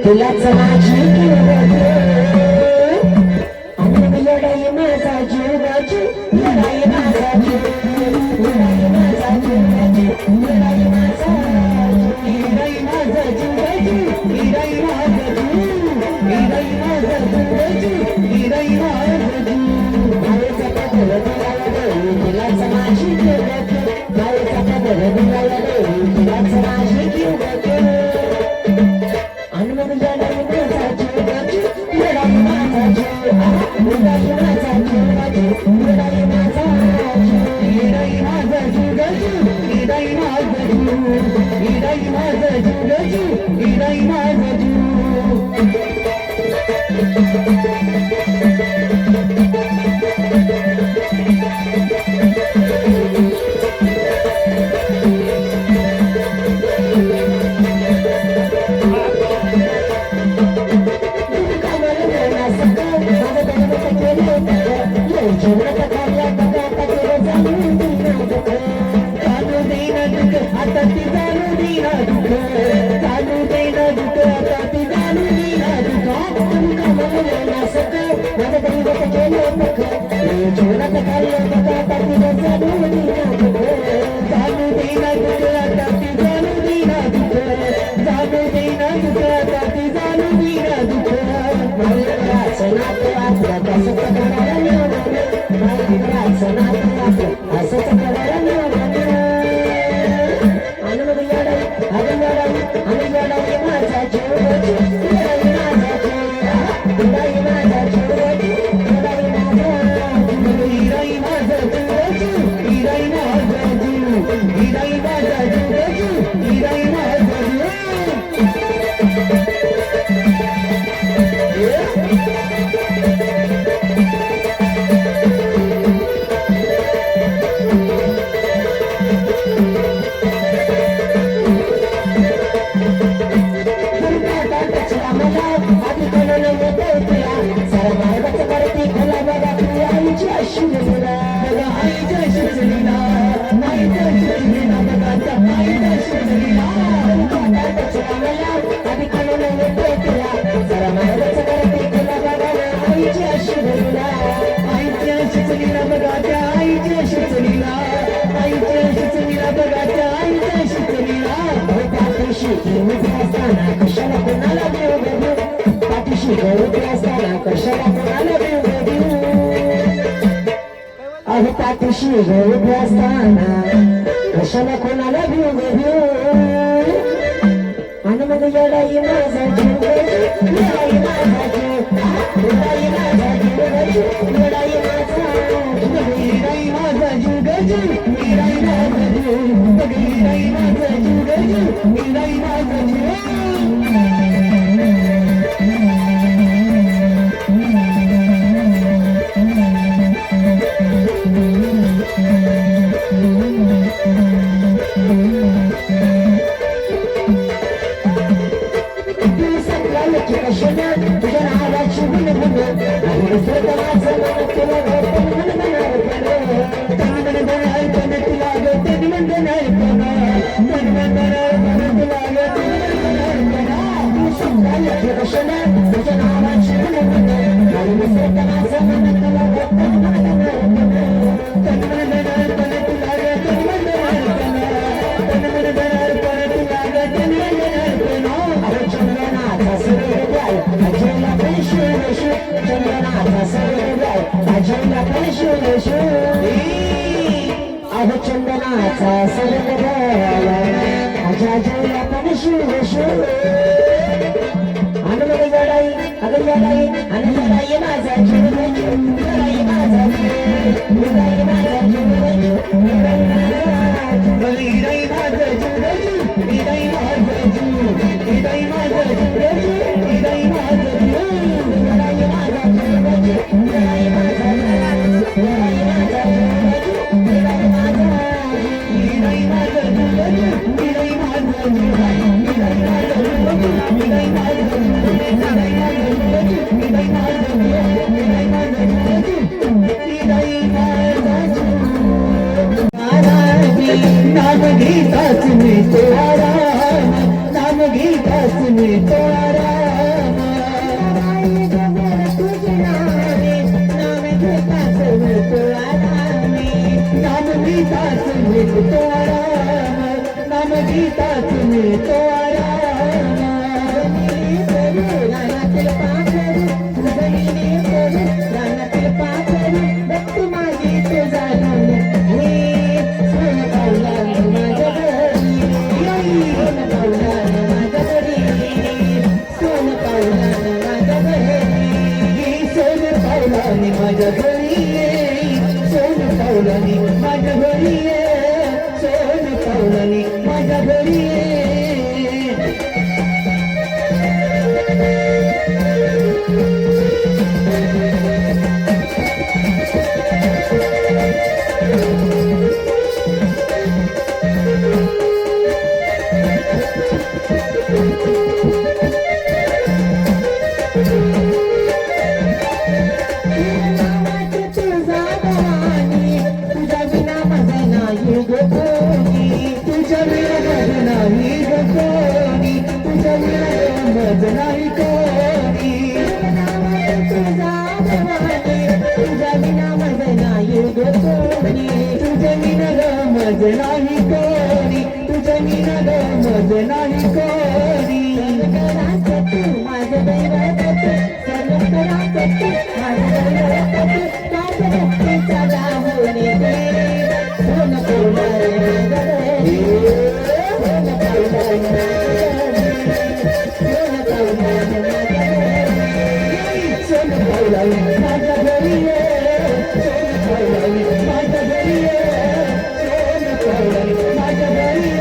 तुला समाज पाठीशी उभे असताना कशाला कोणाला भिऊ भिऊ आणि मग लढाई माझा जीव लढाई माझा जीव लढाई माझा जीव लढाई माझा जीव गजू लढाई माझा जीव लढाई माझा जीव गजू लढाई माझा जीव चंदनाचा सरग अजाजला पण शिव आणि लढाई आणि लढाई माझा जीव लढाई माझा जीव लढाई माझा जीव लढाई माझा जीव लढाई माझा जीव लढाई माझा जीव लढाई माझा जीव लढाई माझा जीव लढाई माझा लढाई माझा नाम गीताच मी तो आराम नाम गीताच मी तो आराम नाम गीताच मी तो आराम नाम गीताच मी तो आराम नाम गीताच मी तो आराम रानातील पाखरू रानातील पाखरू भक्त माझी तो जाणून माझ्या नाही कोणी तुझ्या विना माझं नाही ग कोणी तुझ्या विना ग माझं नाही कोणी तुझ्या विना ग माझं नाही कोणी तू माझं दैवत सर्व करात तू माझं दैवत माझ्या भक्तीचा गावणे सोन माझ्या घरी माझ्या घरी माझ्या घरी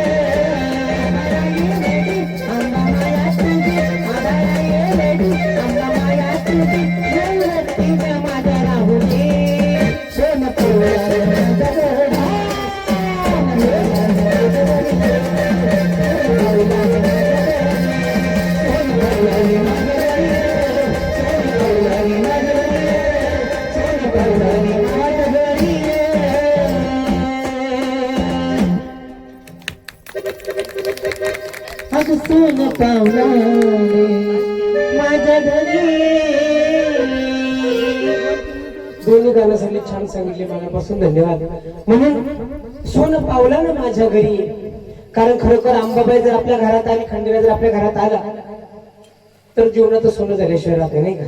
अंबा माया तुझी अंबा माया तुझी माझ्या राहू दे सोन सोन पावलाने माझ्या घरी दोन्ही गाणं सगळे छान सांगितले मनापासून धन्यवाद म्हणून सोन पावलानं माझ्या घरी कारण खरोखर अंबाबाई जर आपल्या घरात आली खंडेरा जर आपल्या घरात आला तर जीवनाचं सोनं झाल्याशिवाय राहते नाही का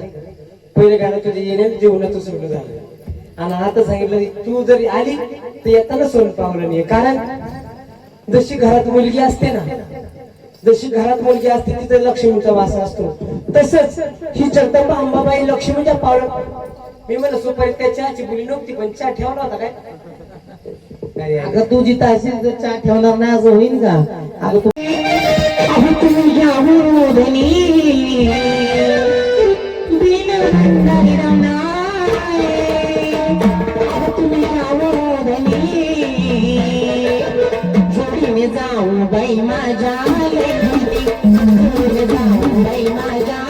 पहिले गाणं तुझे येणे जीवनाचं सोनं झालं आणि आता सांगितलं तू जरी आली तर येताना सोन पावलं नाही कारण जशी घरात मुलगी असते ना जशी घरात मुलगी असते तिथे लक्ष्मीचा वास असतो तसंच ही जगदंबा अंबाबाई लक्ष्मीच्या पावलं मी म्हणलं सुपारी त्या चहाची बोली नव्हती पण चहा ठेवला होता काय अगं तू जिथं असेल तर चहा ठेवणार नाही असं होईल का अगं तुम्ही जाऊ बाई माझ्या जाऊ बाई माझ्या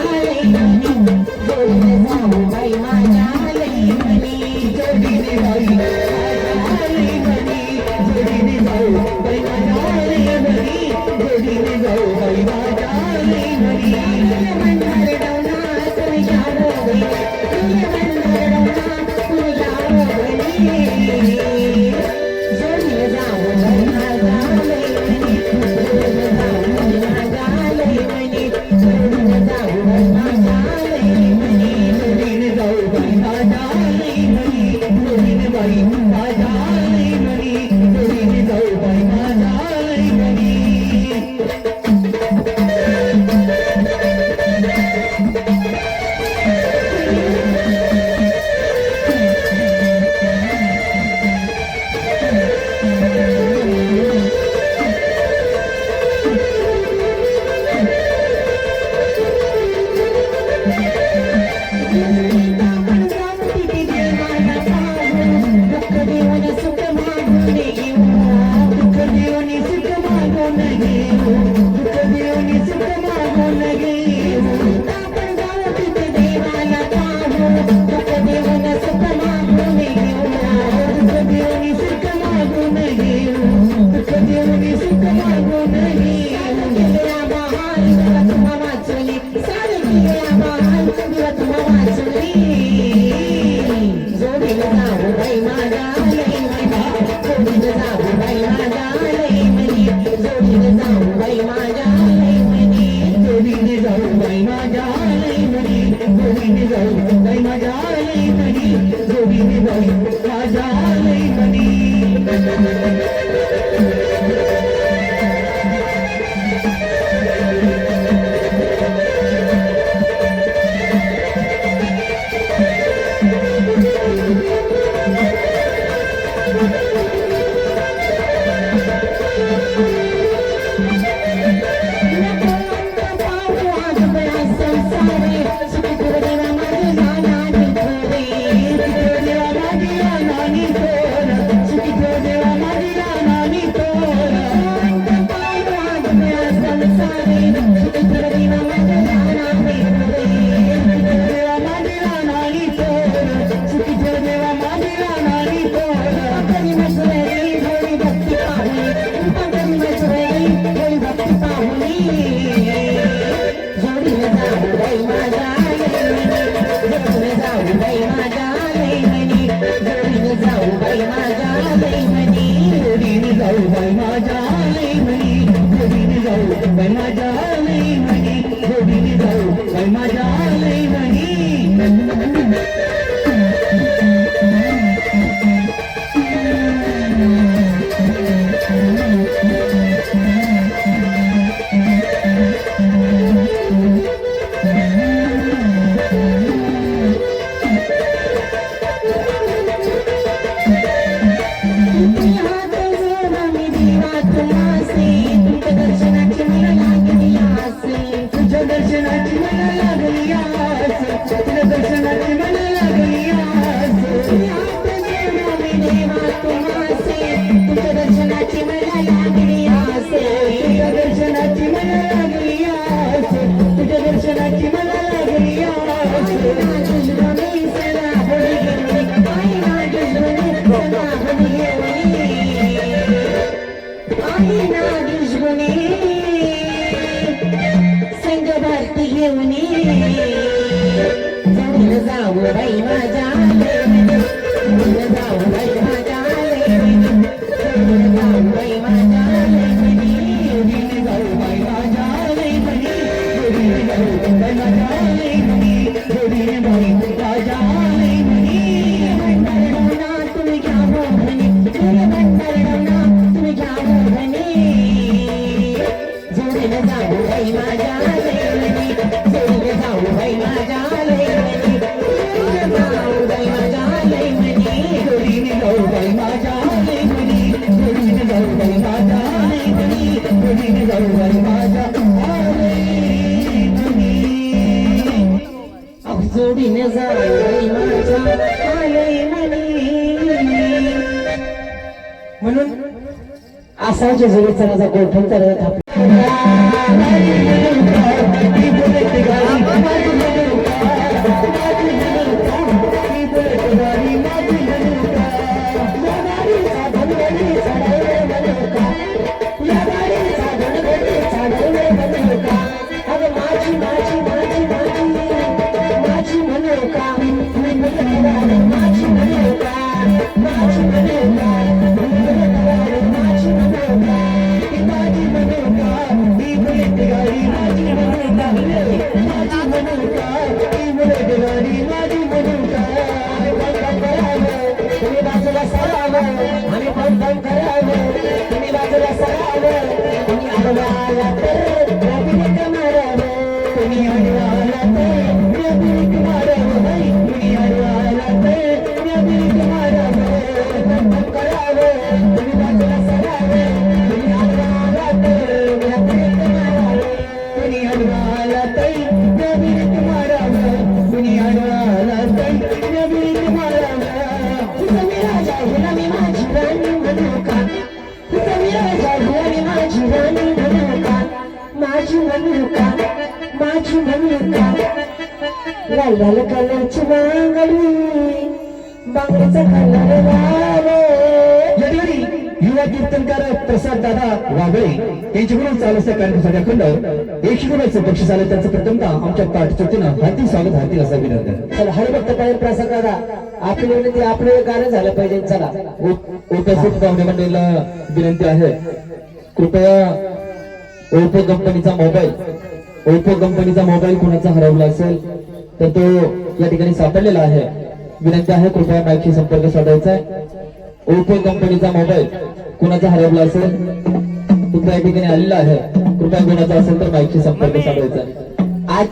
जाऊ बाई माझ्या जोडीने बाई जोडीने जाऊ बाई माझ्या जोडीने जाऊ बाई माझ्या जोडी जाऊ बाई माझ्या जोडीने जाऊ बाई माझ्या लईमनी जोडीने जाऊ बाई माझ्या लईमनी जोडीने जाऊ बाई माझ्या लईमनी जोडीने जाऊ बाई माझ्या लईमनी जोडीने जाऊ बाई माझ्या लईमनी म्हणून आसाच्या जगताचा गोठण करत लाल कलरची बांगडी बांगडीचा कलर युवा कीर्तनकार प्रसाद दादा वागळे यांच्याकडून चालू असल्या कार्यक्रमासाठी अखंड 100 बक्षीस आलं. त्यांचं प्रथमतः आमच्या पाठचोटीनं हार्दिक स्वागत, हार्दिक असं अभिनंदन. चला हरिभक्त पाहिजे प्रसाद दादा आपली विनंती आपलं गाणं झालं पाहिजे. चला उपस्थित पाहुणे मंडळीला विनंती आहे, कृपया ओप्पो कंपनीचा मोबाईल कोणाचा हरवला असेल तर तो या ठिकाणी सापडलेला आहे. विनंती आहे कृपया माईकशी संपर्क साधायचा आहे. ओप्पो कंपनीचा मोबाईल कोणाचा हरवला असेल तो त्या ठिकाणी आलेला आहे. कृपया कोणाचा असेल तर माईकशी संपर्क साधायचा आहे. आज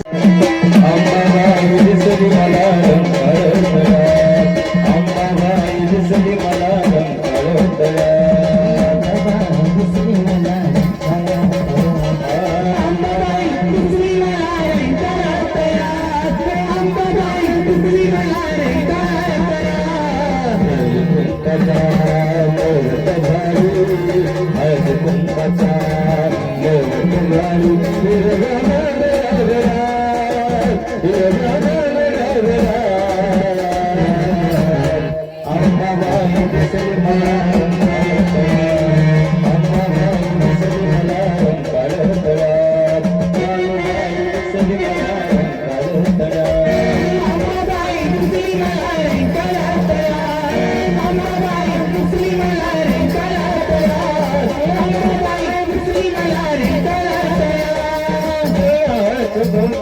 Thank you.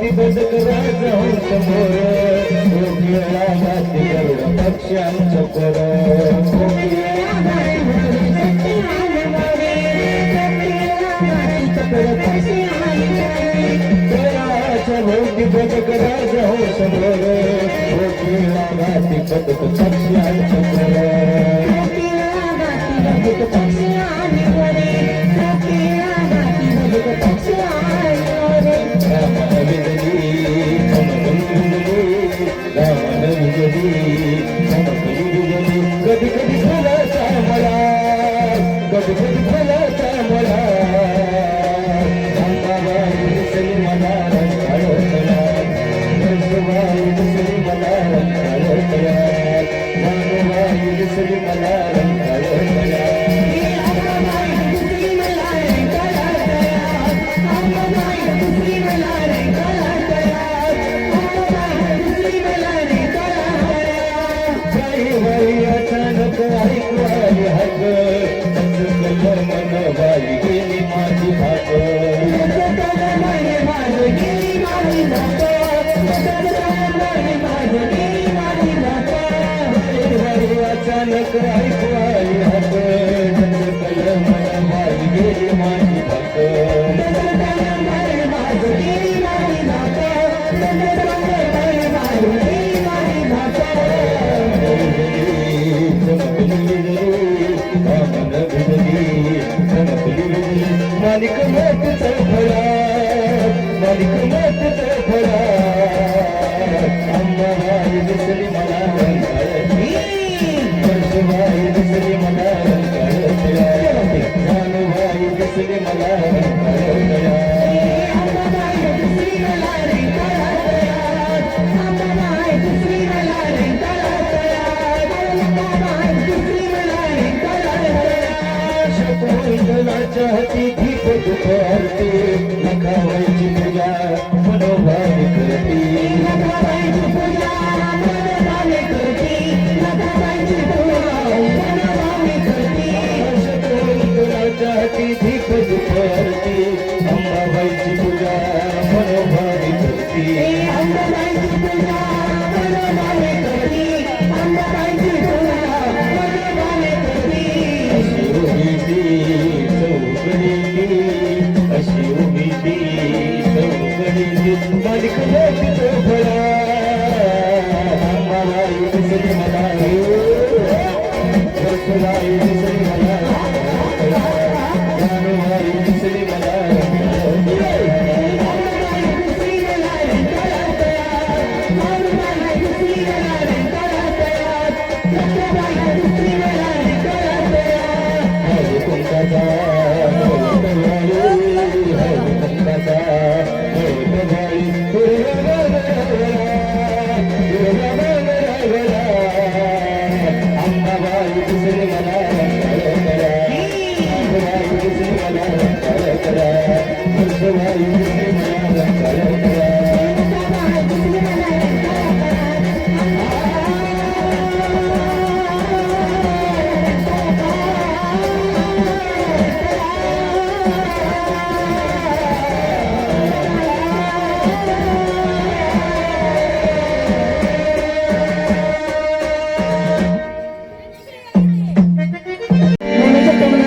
मोठी बदकरा जाऊन समोर कोकिळा गाती गरुड पक्ष्यांच्या पोर मोठी बदकरा जाऊन समोर कोकिळा गाती बदक पक्ष्यांच्या कधी कधी फुलाचा मला कधी कधी फुलाचा मला अंबाबाई दिसली मला रंगाळतला नरसोबाई दिसली मला रंगाळतला नानूबाई दिसली मला रंगाळतला अचानक ऐकू आली हाक कल मन बाई गेली माझी भाक अचानक ऐकू आली हाक कल मन बाई गेली माझी भाक मालिक मोठ चौफळा मालिक मोठ चौफळा अंबाबाई दिसली मला रंगाळती नरसोबाई दिसली मला रंगाळतल्या नानूबाई दिसली मला रंगाळतल्या चाहती दीप दुपारते नखावायची पूजा मनोभावी करती चाहती दीप दुपारते अंबाबाईची पूजा मनोभावी करती अशी उमेदी मालिक मोठी चौफळा अंबाबाई दिसली मला नरसोबाई दिसली मला नानूबाई दिसली मला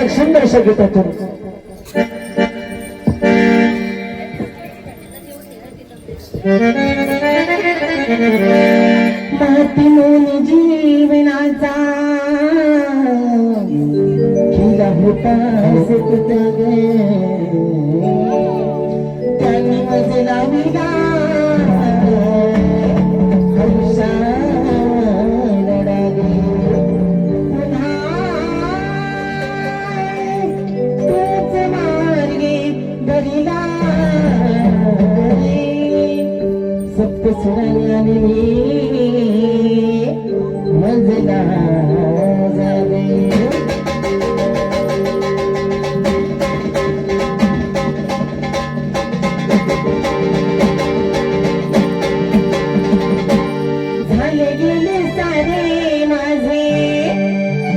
सुंदर गीतातून माती मोनी जीवनाचा खिला होता सुखत गे त्यांनी मजे लाविला हौसा रडागे पुन्हा तोच मार्गे धरिला सप्तसुराने मजला जावे झाले गेले सारे माझे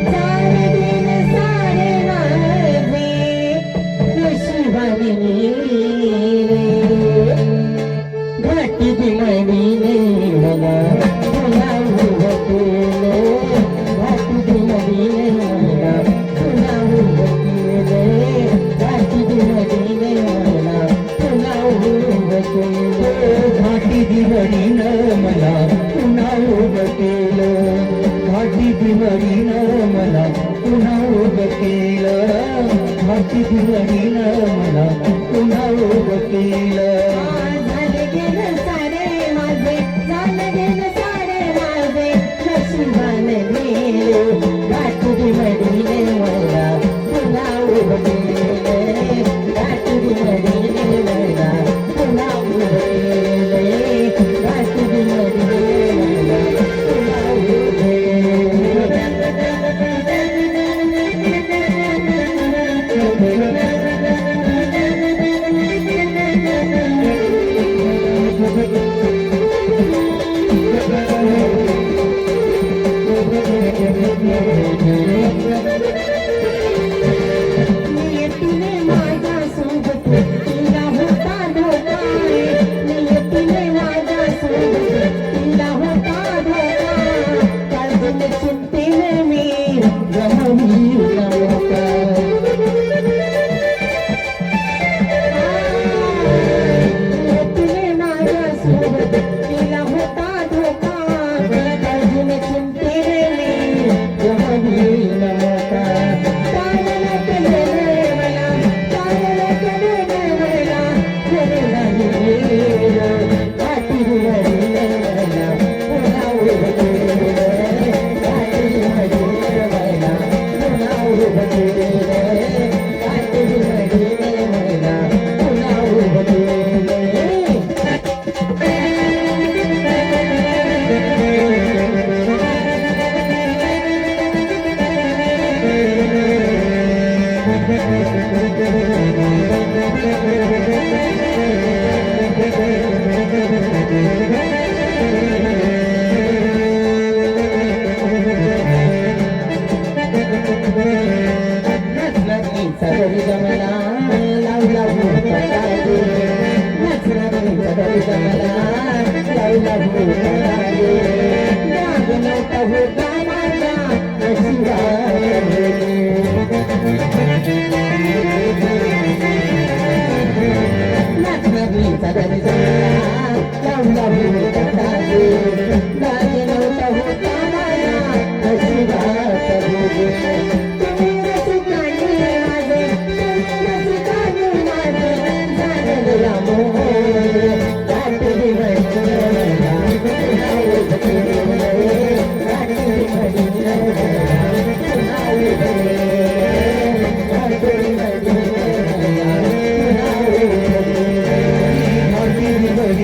सारे गेले सारे माझे नशिबाने बिमडीनं मला पुन्हा उभं केलं, घाटी बिमडीनं मला पुन्हा उभं केलं, घाटी बिमडीनं मला पुन्हा उभं केलं. झाले गेलं सारे माझे, झालं गेलं सारे माझे, नशिबाने गेले गाठी मडीने मला पुन्हा उभं केले, गाठी मडीने मला पुन्हा उभं केले, गाठी मडीने मला पुन्हा उभं नियतीने माझ्या सोबत तिला होता धोका, नियतीने माझ्या सोबत तिला होता धोका, काळजीने चिंतेने मी गमावली नौका. नियतीने माझ्या सोबत तिला होता धोका, काळजीने चिंतेने मी गमावली नौका. चालला केलेले मला, चालला केलेले मला, खरे नाही गेलं, गाठी मडीने मला पुन्हा उभं केलं, गाठी मडीने मला पुन्हा उभं केलं, गाठी मडीने मला पुन्हा उभं केलं. नचनाचा तरी जमला लावला भूता लागे, नचनाचा तरी जमला लावला भूता लागे, राग नव्हता होता माझा नशिबात होते. नचनाचा तरी जमला लावला भूता लागे, राग नव्हता होता माझा नशिबात होते. घाटी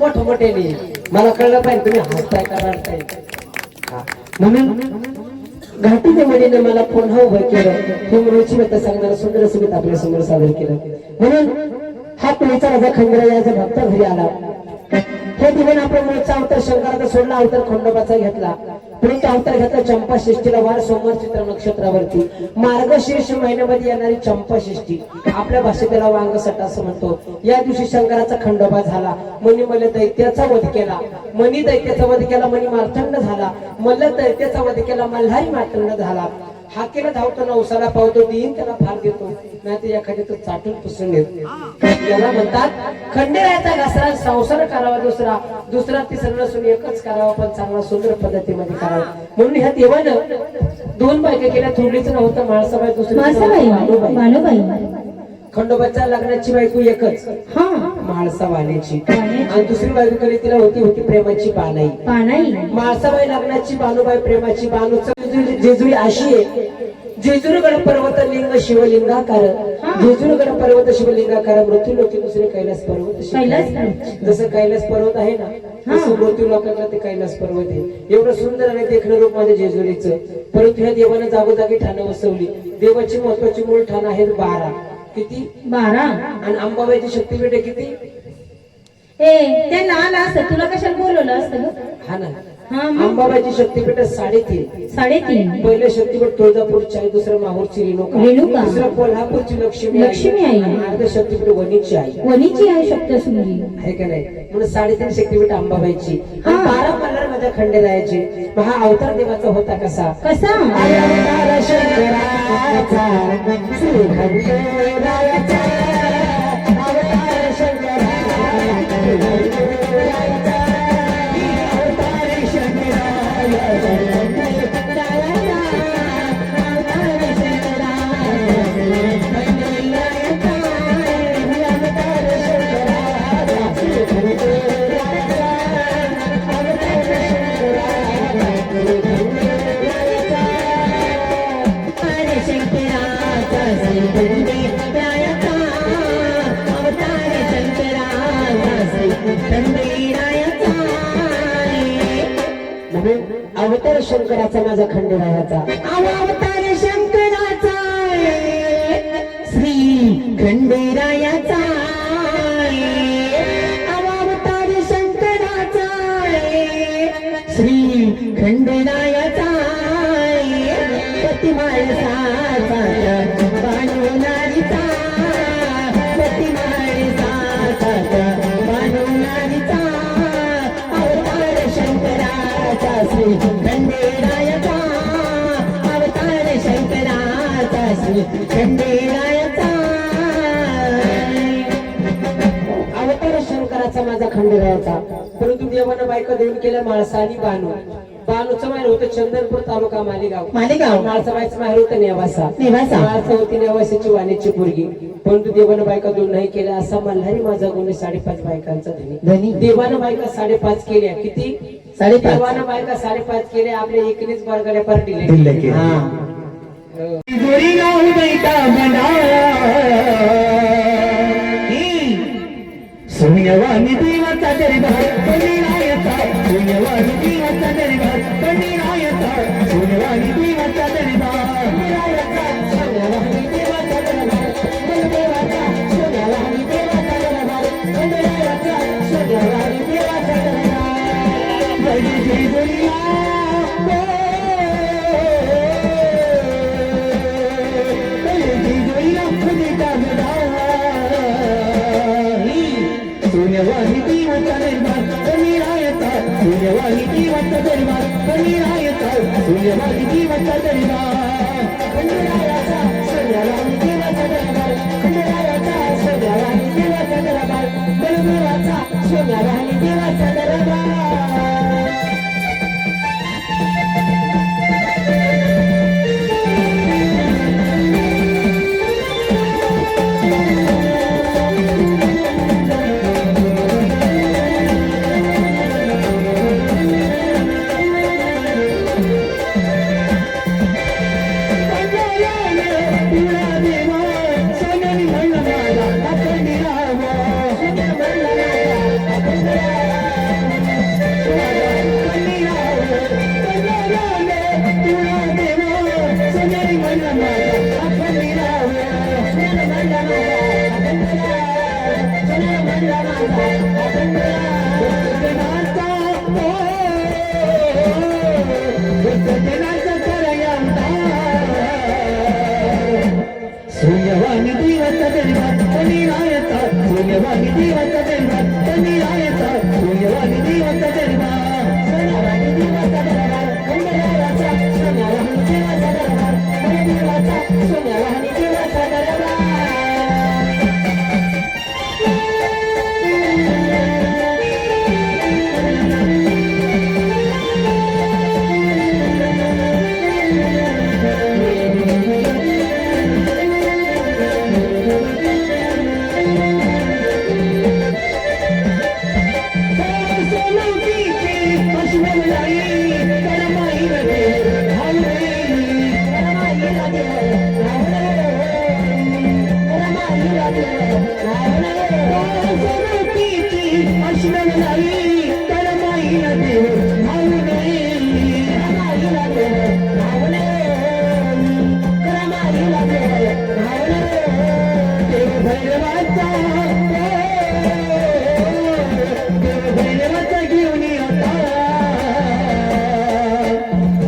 मोठमोठ्याने मला कळलं पाहिजे तुम्ही हसताय का रडताय. हा. म्हणून घाटीच्या मुलीने मला पुन्हा उभं केलं. हे मुलीची व्यथा सांगणारा सुंदर सुमित आपल्या समोर सादर केलं. म्हणून हा पुढचा राजा खंडरायाचा भक्त घरी आला. हे दिवण आपण मूळचा अवतार शंकराचा सोडला, अवतार खंडोबाचा घेतला. परंतु अवतार घेतला चंपा षष्टीला, वार सोमवार चित्र नक्षत्रावरती मार्गशीर्ष महिन्यामध्ये येणारी चंपा षष्टी. आपल्या भाषेत त्याला वांगसट असं म्हणतो. या दिवशी शंकराचा खंडोबा झाला. मनी मल्ल दैत्याचा वध केला. मनी दैत्याचा वध केला, मनी मार्तंड झाला. मल्ल दैत्याचा वध केला, मल्हारी मार्तंड झाला. हाकेला धावतो, नवसाला पावतो, देईन त्याला फार देतो, नाही ते एखाद्या तो चाटून पुसून घेतो. याला म्हणतात खंडेरायाचा घासरा संसार करावा, दुसरा दुसरा तिसरा नसून एकच करावा, पण चांगला सुंदर पद्धतीमध्ये करावा. म्हणून ह्या देवानं दोन बायका केल्या. थोडीच नव्हतं माळसाबाई, दुसरी बानुबाई. खंडोबाच्या लग्नाची बायको एकच, हा म्हाळसावाणीची. आणि दुसरी बायको केली तिला होती प्रेमाची बानाई. म्हाळसाबाई लग्नाची, बानुबाई प्रेमाची. बानूचं जेजुरी अशी आहे. जेजुरीगड पर्वत लिंग शिवलिंगाकार, जेजुरीगड पर्वत शिवलिंगाकार, मृत्यू लोकी दुसरे कैलास पर्वत. जसं कैलास पर्वत आहे ना, तसं मृत्यू लोकांना ते कैलास पर्वत आहे. एवढं सुंदर आणि देखणं रूप माझ्या जेजुरीचं. परंतु ह्या देवानं जागोजागी ठाणं बसवली. देवाची महत्वाची मूळ ठाणं आहेत 12. किती? 12. आणि अंबाबाईची शक्तीपीठ आहे किती? त्यांना आला असतं, तुला कशाला बोलवलं असतं? हा ना. अंबाबाईची शक्तीपीठ 3.5. 3.5. पहिलं शक्तीपीठ तुळजापूरची आहे, दुसरं माहूरची रेणुका, दुसरं कोल्हापूरची लक्ष्मी आहे, अर्ध शक्तीपीठ वणीची आहे. वणीची आहे सप्तशृंगी आहे का नाही. म्हणून 3.5 शक्तीपीठ अंबाबाईची. 12 मल्हार माझ्या खंडेरायाचे. हा अवतार देवाचा होता कसा? अवतार शंकराचा, श्री खंडेरायाचा, अवतार शंकराचा, अवतार शंकराचा माझा खंडेरायाचा. अवतार शंकराचा, श्री खंडेरायाचा, अवतार शंकराचा, श्री खंडेरायाचा, पती माणसाचा बाणवणारीचा, पती माणसाचा बाणवणारीचा, अवतार शंकराचा, श्री खंडेरायाचा, अवतार शंकराचा, श्री खंडेरायाचा. अवतार शंकराचा माझा खंडेरायाचा. परंतु देवानं बायका देऊन केल्या माळसा आणि बानू. बानूचं माहेर होतं चंदनपूर तालुका मालेगाव. माळसाबाईचं माहेर होतं नेवासा. माळसा होती नेवासाची वाणीची पोरगी. परंतु देवानं बायका दोन नाही केल्या. असा मल्हारी माझा गुण 5.5 बायकांचा धनी. देवानं बायका 5.5 केल्या. किती? 5.5. देवानं बायका 5.5 केल्या. आपल्या एकीनेच बरगड्या पार दिले. गोरी गाव बैठा बना, शून्यवाणी देवाचा दरबार, पंडिरायाचा शून्यवाणी देवाचा दरबार, पंडिरायाचा शून्यवाणी देवाचा दरबार, शून्यवाणी देवाचा दरबार, देवाचा शून्यवाणी देवाचा दरबार, पंडिरायाचा शून्यवाणी देवाचा दरबार. जय गोरिया शून्यवाणी देवाचा दरबार, पंडिरायाचा शून्यवाणी देवाचा दरबार, पंडिरायाचा शून्यवाणी देवाचा दरबार, पंडिरायाचा शून्यवाणी देवाचा दरबार, पंडिरायाचा शून्यवाणी देवाचा दरबार, बलदेवाचा शून्यवाणी देवाचा दरबार. सोन्यवाणी देवाचा दरबार निरायता सोन्यवाणी देवाचा दरबार निरायता सोन्यवाणी देवाचा दरबार सोन्यवाणी देवाचा दरबार खंडरायाचा सोन्यवाणी देवाचा दरबार देवाचा सोन्यवाणी देवाचा दरबार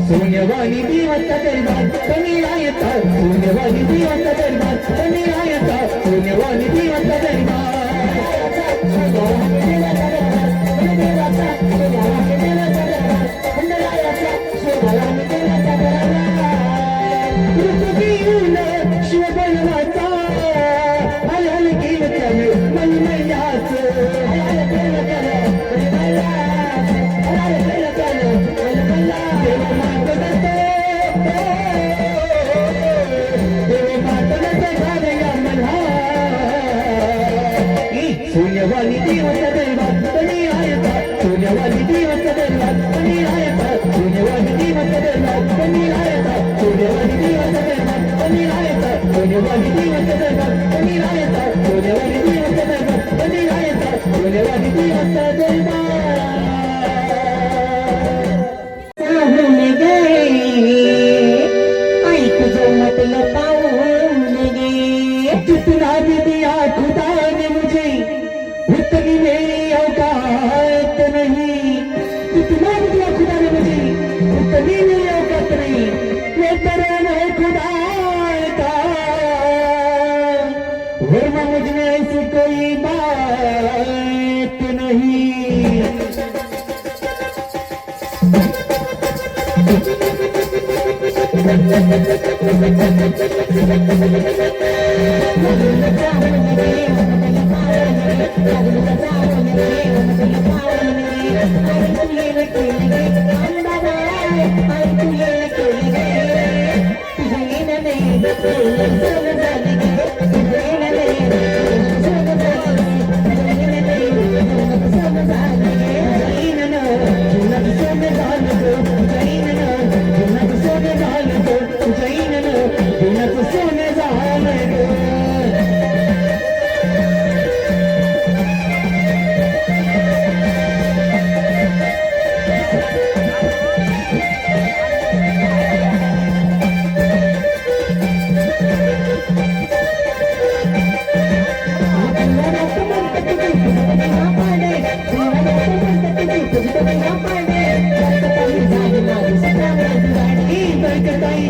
सोन्यवाणी देवाचा दरबार निरायता सोन्यवाणी देवाचा दरबार निरायता सोन्यवाणी देवाचा दरबार शिवबलवाचा हल केलं त्यानं सोन्यवाणी देवाचा दरबार निरायता सोन्यवाणी देवाचा दरबार निरायता सोन्यवाणी देवाचा दरबार निरायता सोन्यवाणी देवाचा दरबार निरायता सोन्यवाणी देवाचा दरबार निरायता सोन्यवाणी देवाचा दरबार निरायता सोन्यवाणी देवाचा दरबार पाहून गे आई तुझं म्हटलं पाहून गे जितना भी दिया खुदा ने मुझे उतनी मेरी औकात नहीं जितना भी दिया खुदा ने मुझे उतनी मेरी औकात नहीं मैं तेरा मैं खुदा का वरना मुझ में ऐसी कोई बात नहीं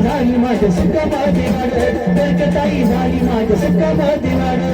झाली माझ्या सुखामध्ये वाढ बरकताई झाली माझ्या सुखामध्ये वाढ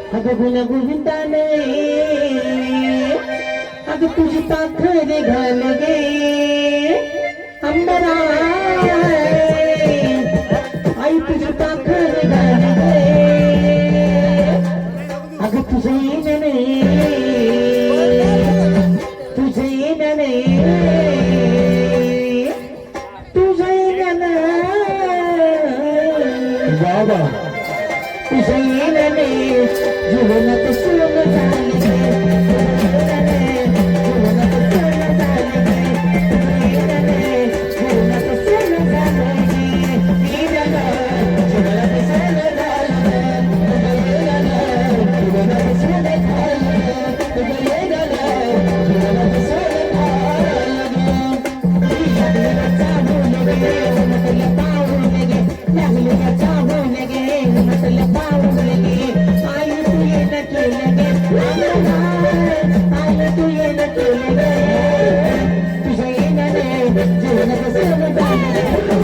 अगं गुण गोविंदाने अगं तुझी पाखरे घाल गे अंबरा आई तुझी पाखरे घाल गे अगं तुझे येणे तुझे येणे तुझे येणे बाबा तुझे येणे जीवनात सुख झाले जीवनात सुख झाले जीवनात सुख झाले तुझे